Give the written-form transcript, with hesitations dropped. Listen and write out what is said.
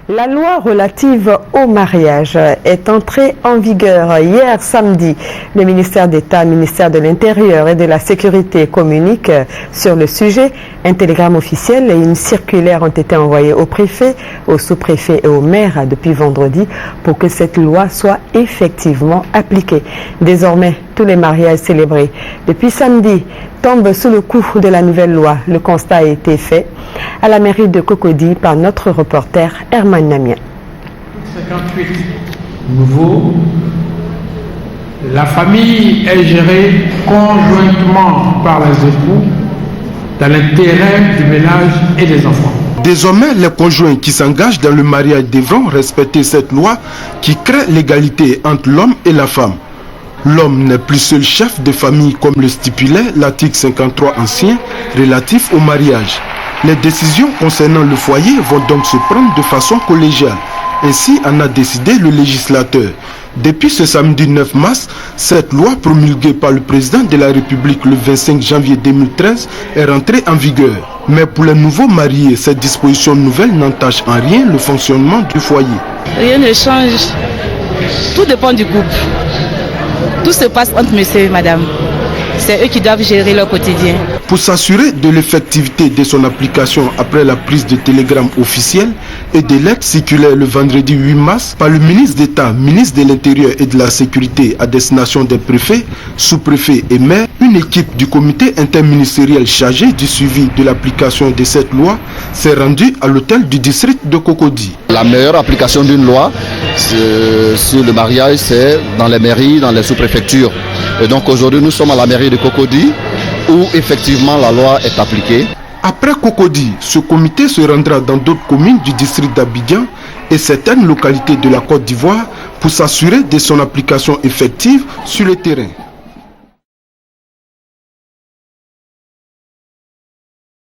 La loi relative au mariage est entrée en vigueur hier samedi. Le ministère d'État, ministère de l'Intérieur et de la Sécurité communique sur le sujet. Un télégramme officiel et une circulaire ont été envoyés au préfet, au sous-préfet et au maire depuis vendredi pour que cette loi soit effectivement appliquée. Désormais, tous les mariages célébrés depuis samedi tombent sous le coup de la nouvelle loi. Le constat a été fait à la mairie de Cocody par notre reporter Herman Namien. 58 nouveau. La famille est gérée conjointement par les époux dans l'intérêt du ménage et des enfants. Désormais, les conjoints qui s'engagent dans le mariage devront respecter cette loi qui crée l'égalité entre l'homme et la femme. L'homme n'est plus seul chef de famille comme le stipulait l'article 53 ancien relatif au mariage. Les décisions concernant le foyer vont donc se prendre de façon collégiale. Ainsi en a décidé le législateur. Depuis ce samedi 9 mars, cette loi promulguée par le président de la République le 25 janvier 2013 est rentrée en vigueur. Mais pour les nouveaux mariés, cette disposition nouvelle n'entache en rien le fonctionnement du foyer. Rien ne change. Tout dépend du couple. Tout se passe entre monsieur et madame. C'est eux qui doivent gérer leur quotidien. Pour s'assurer de l'effectivité de son application après la prise de télégramme officiel et de lettres circulaires le vendredi 8 mars par le ministre d'État, ministre de l'Intérieur et de la Sécurité à destination des préfets, sous-préfets et maires, une équipe du comité interministériel chargé du suivi de l'application de cette loi s'est rendue à l'hôtel du district de Cocody. La meilleure application d'une loi sur le mariage, c'est dans les mairies, dans les sous-préfectures. Et donc aujourd'hui, nous sommes à la mairie de Cocody où effectivement la loi est appliquée. Après Cocody, ce comité se rendra dans d'autres communes du district d'Abidjan et certaines localités de la Côte d'Ivoire pour s'assurer de son application effective sur le terrain.